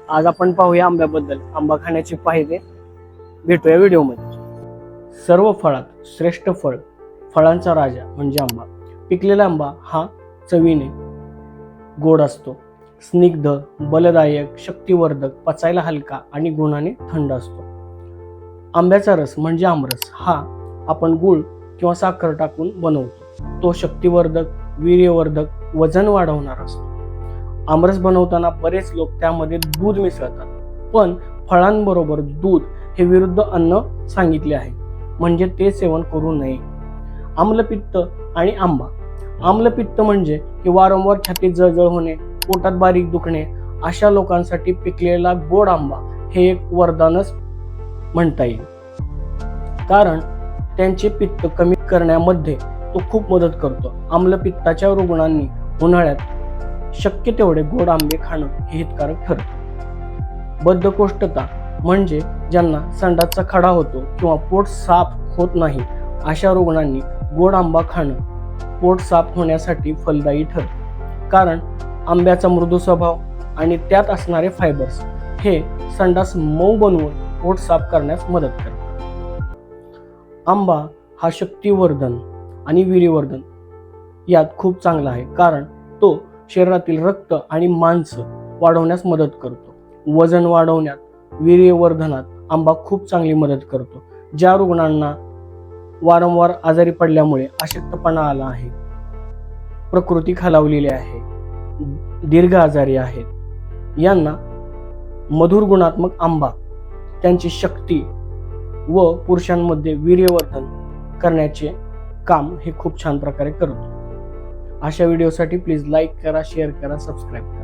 आज आपण पाहूया आंब्याबद्दल, आंबा खाण्याचे फायदे भेटूया व्हिडिओमध्ये। सर्व फळात श्रेष्ठ फळ, फळांचा राजा म्हणजे आंबा। पिकलेला आंबा हा चवीने गोड असतो, स्निग्ध, बलदायक, शक्तिवर्धक, पचायला हलका आणि गुणाने थंड असतो। आंब्याचा रस म्हणजे आमरस हा आपण गूळ किंवा साखर टाकून बनवतो। तो शक्तिवर्धक, वीर्यवर्धक, वजन वाढवणारा असतो। आमरस बनवताना बरेच लोक त्यामध्ये दूध मिसळतात, पण फळांबरोबर दूध हे विरुद्ध अन्न सांगितले आहे, म्हणजे ते सेवन करू नये। आम्लपित्त आणि आंबा। आम्लपित्त म्हणजे की वारंवार छातीत जळजळ होणे, पोटात बारीक दुखणे अशा लोकांसाठी पिकलेला गोड आंबा हे एक वरदानच म्हणता येईल, कारण त्यांचे पित्त कमी करण्यामध्ये तो खूप मदत करतो। आम्लपित्ताच्या रुग्णांनी उन्हाळ्यात शक्य तेवढे गोड आंबे खाणं हे हितकारक ठरते। बद्धकोष्ठता म्हणजे ज्यांना संडासचा खडा होतो किंवा पोट साफ होत नाही अशा रुग्णांनी गोड आंबा खाणं पोट साफ होण्यासाठी फलदायी ठरते, कारण आंब्याचा मृदू स्वभाव आणि त्यात असणारे फायबर्स हे संडास मऊ बनवून पोट साफ करण्यास मदत करतात। आंबा हा शक्तिवर्धन आणि वीर्यवर्धन यात खूप चांगला आहे, कारण तो शरीरातील रक्त आणि मांस वाढवण्यास मदत करतो। वजन वाढवण्यात, वीर्यवर्धनात आंबा खूप चांगली मदत करतो। ज्या रुग्णांना वारंवार आजारी पडल्यामुळे अशक्तपणा आला आहे, प्रकृती खालावलेली आहे, दीर्घ आजारी आहेत, यांना मधुर गुणात्मक आंबा त्यांची शक्ती व पुरुषांमध्ये वीर्यवर्धन करण्याचे काम हे खूप छान प्रकारे करतो। अशा व्हिडिओसाठी प्लीज लाईक करा, शेअर करा, सबस्क्राईब करा।